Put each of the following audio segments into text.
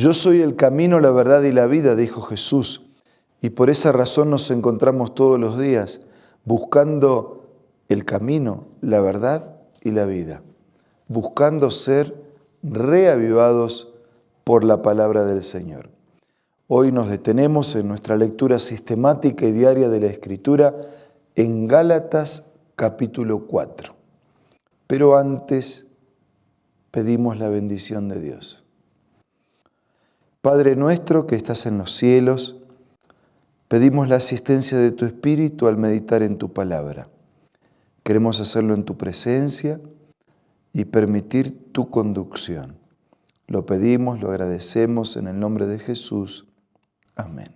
Yo soy el camino, la verdad y la vida, dijo Jesús. Y por esa razón nos encontramos todos los días buscando el camino, la verdad y la vida. Buscando ser reavivados por la palabra del Señor. Hoy nos detenemos en nuestra lectura sistemática y diaria de la Escritura en Gálatas capítulo 4. Pero antes pedimos la bendición de Dios. Padre nuestro que estás en los cielos, pedimos la asistencia de tu Espíritu al meditar en tu palabra. Queremos hacerlo en tu presencia y permitir tu conducción. Lo pedimos, lo agradecemos en el nombre de Jesús. Amén.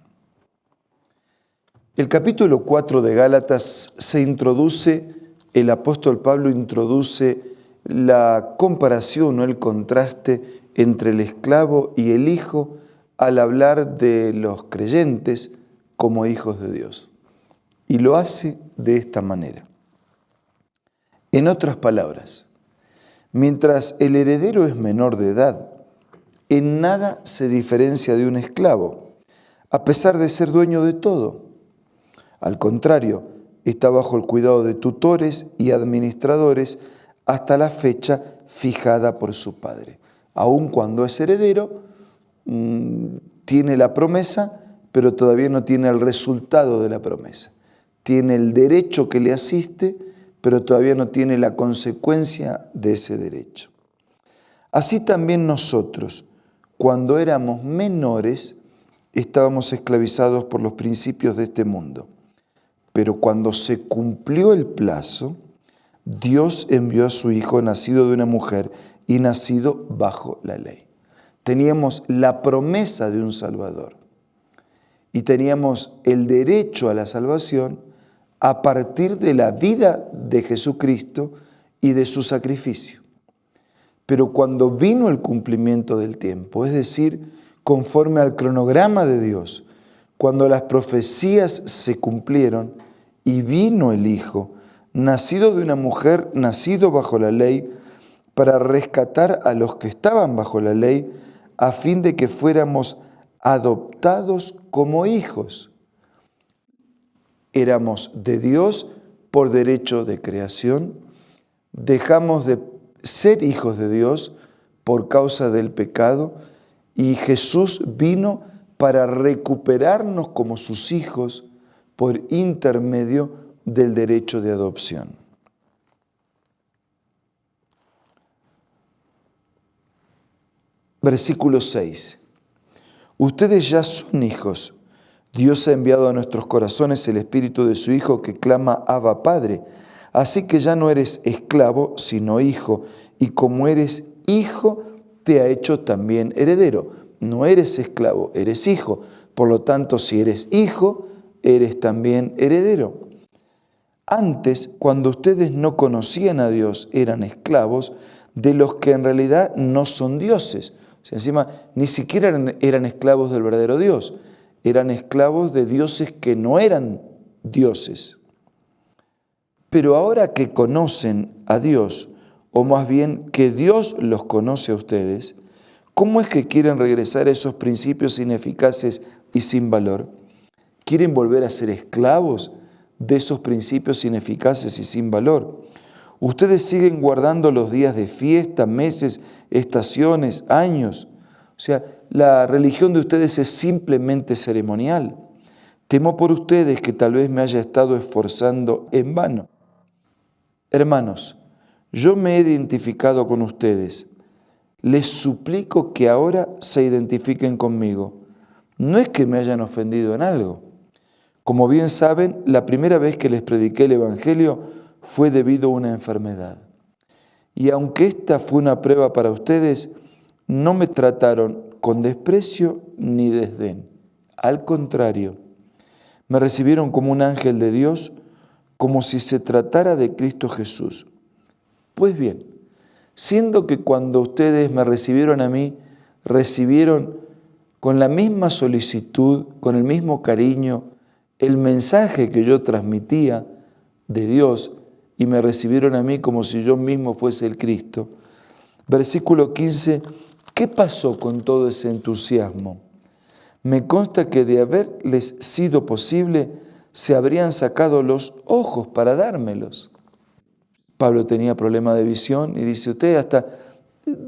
El capítulo 4 de Gálatas el apóstol Pablo introduce la comparación o el contraste entre el esclavo y el hijo al hablar de los creyentes como hijos de Dios. Y lo hace de esta manera. En otras palabras, mientras el heredero es menor de edad, en nada se diferencia de un esclavo, a pesar de ser dueño de todo. Al contrario, está bajo el cuidado de tutores y administradores hasta la fecha fijada por su padre. Aun cuando es heredero, tiene la promesa, pero todavía no tiene el resultado de la promesa. Tiene el derecho que le asiste, pero todavía no tiene la consecuencia de ese derecho. Así también nosotros, cuando éramos menores, estábamos esclavizados por los principios de este mundo. Pero cuando se cumplió el plazo, Dios envió a su Hijo nacido de una mujer y nacido bajo la ley. Teníamos la promesa de un Salvador y teníamos el derecho a la salvación a partir de la vida de Jesucristo y de su sacrificio. Pero cuando vino el cumplimiento del tiempo, es decir, conforme al cronograma de Dios, cuando las profecías se cumplieron y vino el Hijo, nacido de una mujer, nacido bajo la ley, para rescatar a los que estaban bajo la ley, a fin de que fuéramos adoptados como hijos. Éramos de Dios por derecho de creación, dejamos de ser hijos de Dios por causa del pecado y Jesús vino para recuperarnos como sus hijos por intermedio del derecho de adopción. Versículo 6. Ustedes ya son hijos. Dios ha enviado a nuestros corazones el Espíritu de su Hijo que clama Abba Padre. Así que ya no eres esclavo, sino hijo. Y como eres hijo, te ha hecho también heredero. No eres esclavo, eres hijo. Por lo tanto, si eres hijo, eres también heredero. Antes, cuando ustedes no conocían a Dios, eran esclavos de los que en realidad no son dioses. O sea, encima, ni siquiera eran esclavos del verdadero Dios. Eran esclavos de dioses que no eran dioses. Pero ahora que conocen a Dios, o más bien que Dios los conoce a ustedes, ¿cómo es que quieren regresar a esos principios ineficaces y sin valor? ¿Quieren volver a ser esclavos de esos principios ineficaces y sin valor? Ustedes siguen guardando los días de fiesta, meses, estaciones, años. O sea, la religión de ustedes es simplemente ceremonial. Temo por ustedes que tal vez me haya estado esforzando en vano. Hermanos, yo me he identificado con ustedes. Les suplico que ahora se identifiquen conmigo. No es que me hayan ofendido en algo. Como bien saben, la primera vez que les prediqué el Evangelio fue debido a una enfermedad. Y aunque esta fue una prueba para ustedes, no me trataron con desprecio ni desdén. Al contrario, me recibieron como un ángel de Dios, como si se tratara de Cristo Jesús. Pues bien, siendo que cuando ustedes me recibieron a mí, recibieron con la misma solicitud, con el mismo cariño, el mensaje que yo transmitía de Dios y me recibieron a mí como si yo mismo fuese el Cristo. Versículo 15, ¿Qué pasó con todo ese entusiasmo? Me consta que de haberles sido posible, se habrían sacado los ojos para dármelos. Pablo tenía problema de visión y dice, usted hasta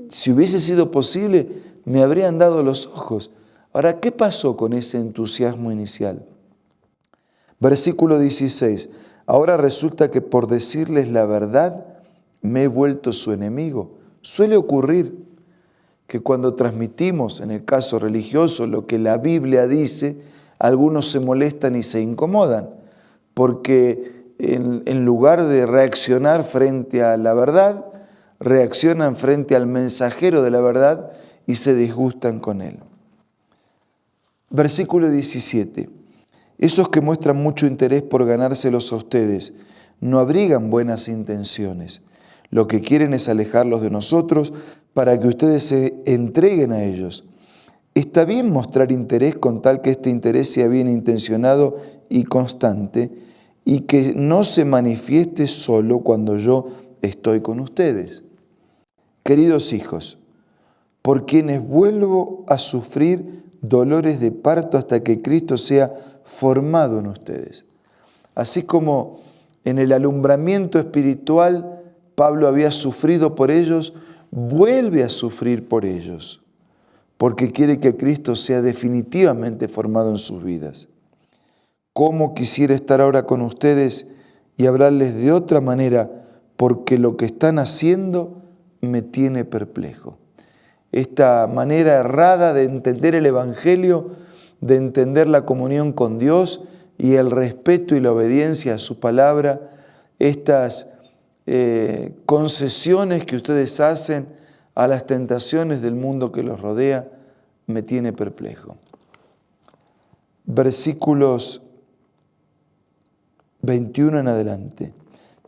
si hubiese sido posible, me habrían dado los ojos. Ahora, ¿qué pasó con ese entusiasmo inicial? Versículo 16. Ahora resulta que por decirles la verdad, me he vuelto su enemigo. Suele ocurrir que cuando transmitimos, en el caso religioso, lo que la Biblia dice, algunos se molestan y se incomodan, porque en lugar de reaccionar frente a la verdad, reaccionan frente al mensajero de la verdad y se disgustan con él. Versículo 17. Esos que muestran mucho interés por ganárselos a ustedes no abrigan buenas intenciones. Lo que quieren es alejarlos de nosotros para que ustedes se entreguen a ellos. Está bien mostrar interés con tal que este interés sea bien intencionado y constante y que no se manifieste solo cuando yo estoy con ustedes. Queridos hijos, por quienes vuelvo a sufrir dolores de parto hasta que Cristo sea formado en ustedes. Así como en el alumbramiento espiritual Pablo había sufrido por ellos, vuelve a sufrir por ellos, porque quiere que Cristo sea definitivamente formado en sus vidas. ¿Cómo quisiera estar ahora con ustedes y hablarles de otra manera? Porque lo que están haciendo me tiene perplejo. Esta manera errada de entender el Evangelio, de entender la comunión con Dios y el respeto y la obediencia a su palabra, estas concesiones que ustedes hacen a las tentaciones del mundo que los rodea, me tiene perplejo. Versículos 21 en adelante.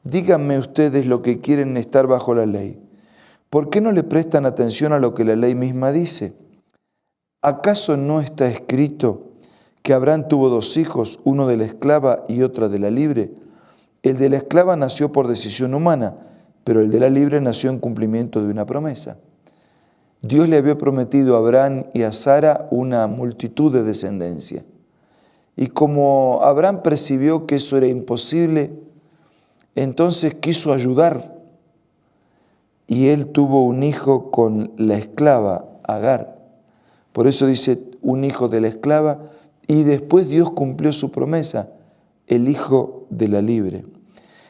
Díganme ustedes lo que quieren estar bajo la ley. ¿Por qué no le prestan atención a lo que la ley misma dice? ¿Acaso no está escrito que Abraham tuvo 2 hijos, uno de la esclava y otro de la libre? El de la esclava nació por decisión humana, pero el de la libre nació en cumplimiento de una promesa. Dios le había prometido a Abraham y a Sara una multitud de descendencia. Y como Abraham percibió que eso era imposible, entonces quiso ayudar. Y él tuvo un hijo con la esclava, Agar. Por eso dice un hijo de la esclava, y después Dios cumplió su promesa, el hijo de la libre.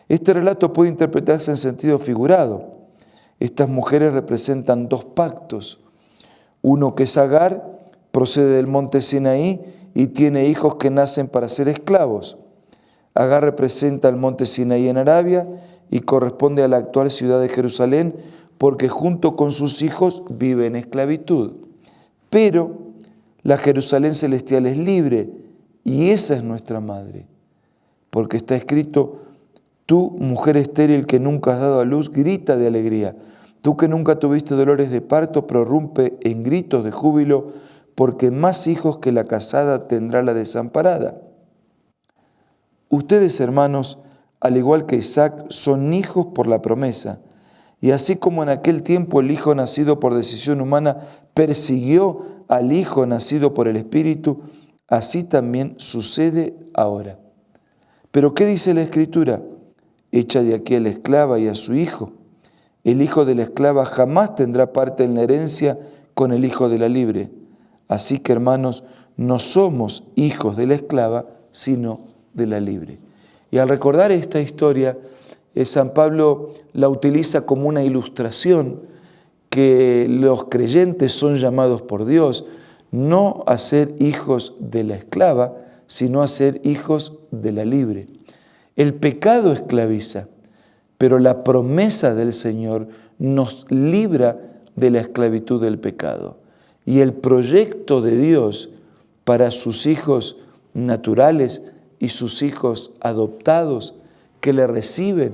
Este relato puede interpretarse en sentido figurado. Estas mujeres representan 2 pactos. Uno que es Agar, procede del monte Sinaí y tiene hijos que nacen para ser esclavos. Agar representa el monte Sinaí en Arabia y corresponde a la actual ciudad de Jerusalén porque junto con sus hijos vive en esclavitud. Pero la Jerusalén celestial es libre y esa es nuestra madre. Porque está escrito, tú, mujer estéril que nunca has dado a luz, grita de alegría. Tú que nunca tuviste dolores de parto, prorrumpe en gritos de júbilo, porque más hijos que la casada tendrá la desamparada. Ustedes, hermanos, al igual que Isaac, son hijos por la promesa. Y así como en aquel tiempo el hijo nacido por decisión humana persiguió al hijo nacido por el Espíritu, así también sucede ahora. ¿Pero qué dice la Escritura? Echa de aquí a la esclava y a su hijo. El hijo de la esclava jamás tendrá parte en la herencia con el hijo de la libre. Así que, hermanos, no somos hijos de la esclava, sino de la libre. Y al recordar esta historia, San Pablo la utiliza como una ilustración que los creyentes son llamados por Dios no a ser hijos de la esclava, sino a ser hijos de la libre. El pecado esclaviza, pero la promesa del Señor nos libra de la esclavitud del pecado. Y el proyecto de Dios para sus hijos naturales y sus hijos adoptados que le reciben,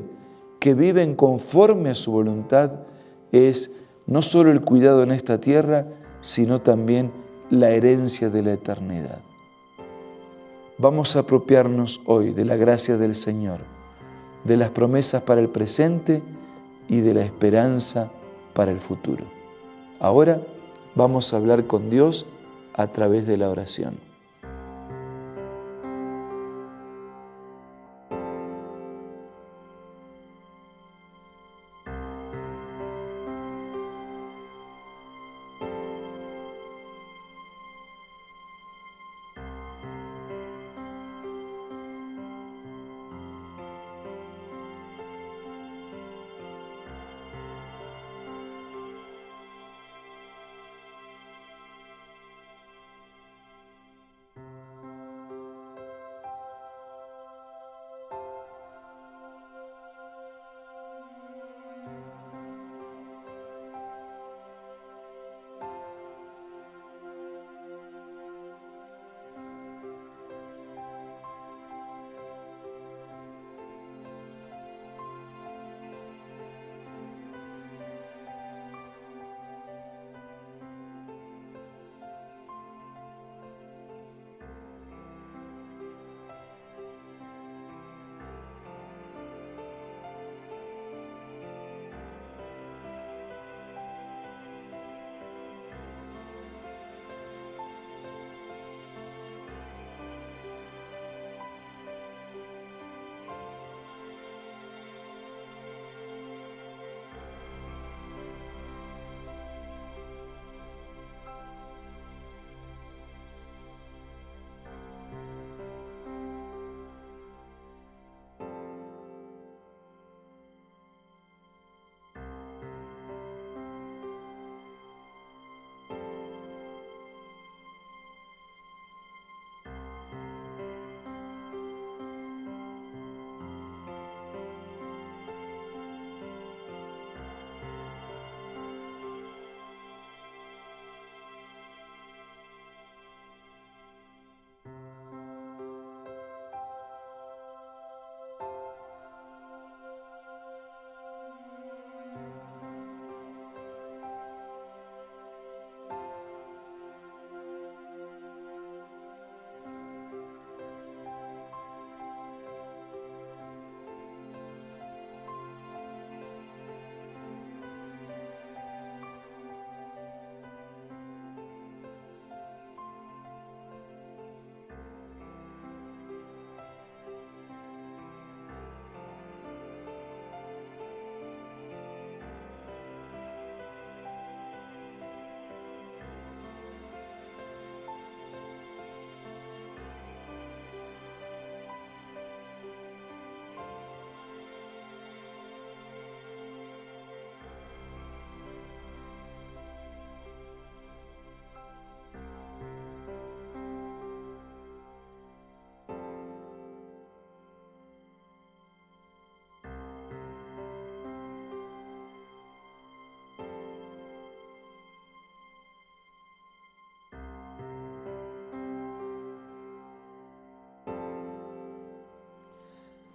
que viven conforme a su voluntad, es no solo el cuidado en esta tierra, sino también la herencia de la eternidad. Vamos a apropiarnos hoy de la gracia del Señor, de las promesas para el presente y de la esperanza para el futuro. Ahora Vamos a hablar con Dios a través de la oración.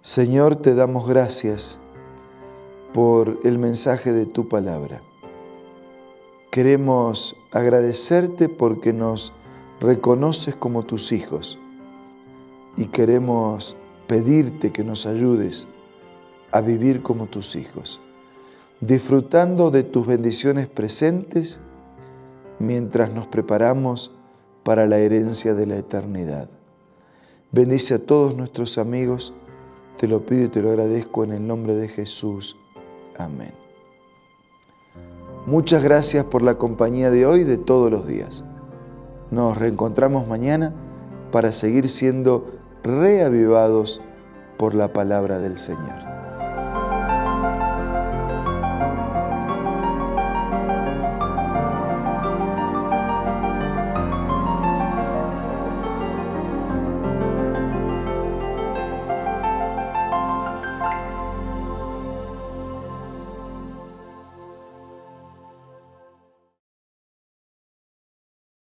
Señor, te damos gracias por el mensaje de tu palabra. Queremos agradecerte porque nos reconoces como tus hijos y queremos pedirte que nos ayudes a vivir como tus hijos, disfrutando de tus bendiciones presentes mientras nos preparamos para la herencia de la eternidad. Bendice a todos nuestros amigos. Te lo pido y te lo agradezco en el nombre de Jesús. Amén. Muchas gracias por la compañía de hoy y de todos los días. Nos reencontramos mañana para seguir siendo reavivados por la palabra del Señor.